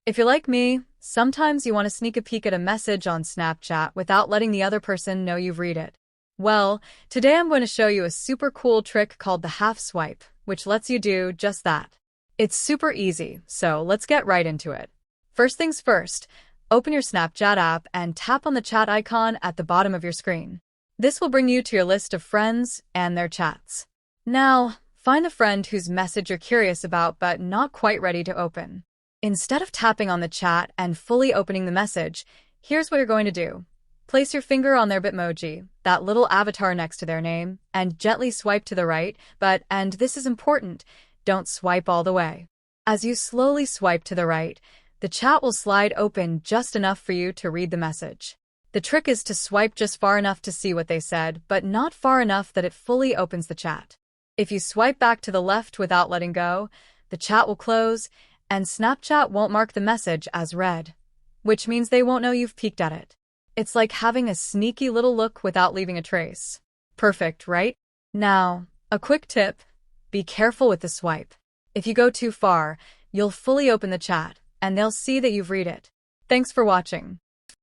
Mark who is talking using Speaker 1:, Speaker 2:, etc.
Speaker 1: If you're like me, sometimes you want to sneak a peek at a message on Snapchat without letting the other person know you've read it. Well, today I'm going to show you a super cool trick called the half swipe, which lets you do just that. It's super easy, so let's get right into it. First things first, open your Snapchat app and tap on the chat icon at the bottom of your screen. This will bring you to your list of friends and their chats. Now, find the friend whose message you're curious about but not quite ready to open. Instead of tapping on the chat and fully opening the message, here's what you're going to do. Place your finger on their Bitmoji, that little avatar next to their name, and gently swipe to the right, and this is important, don't swipe all the way. As you slowly swipe to the right, the chat will slide open just enough for you to read the message. The trick is to swipe just far enough to see what they said, but not far enough that it fully opens the chat. If you swipe back to the left without letting go, the chat will close, and Snapchat won't mark the message as read, which means they won't know you've peeked at it. It's like having a sneaky little look without leaving a trace. Perfect, right? Now, a quick tip. Be careful with the swipe. If you go too far, you'll fully open the chat, and they'll see that you've read it. Thanks for watching.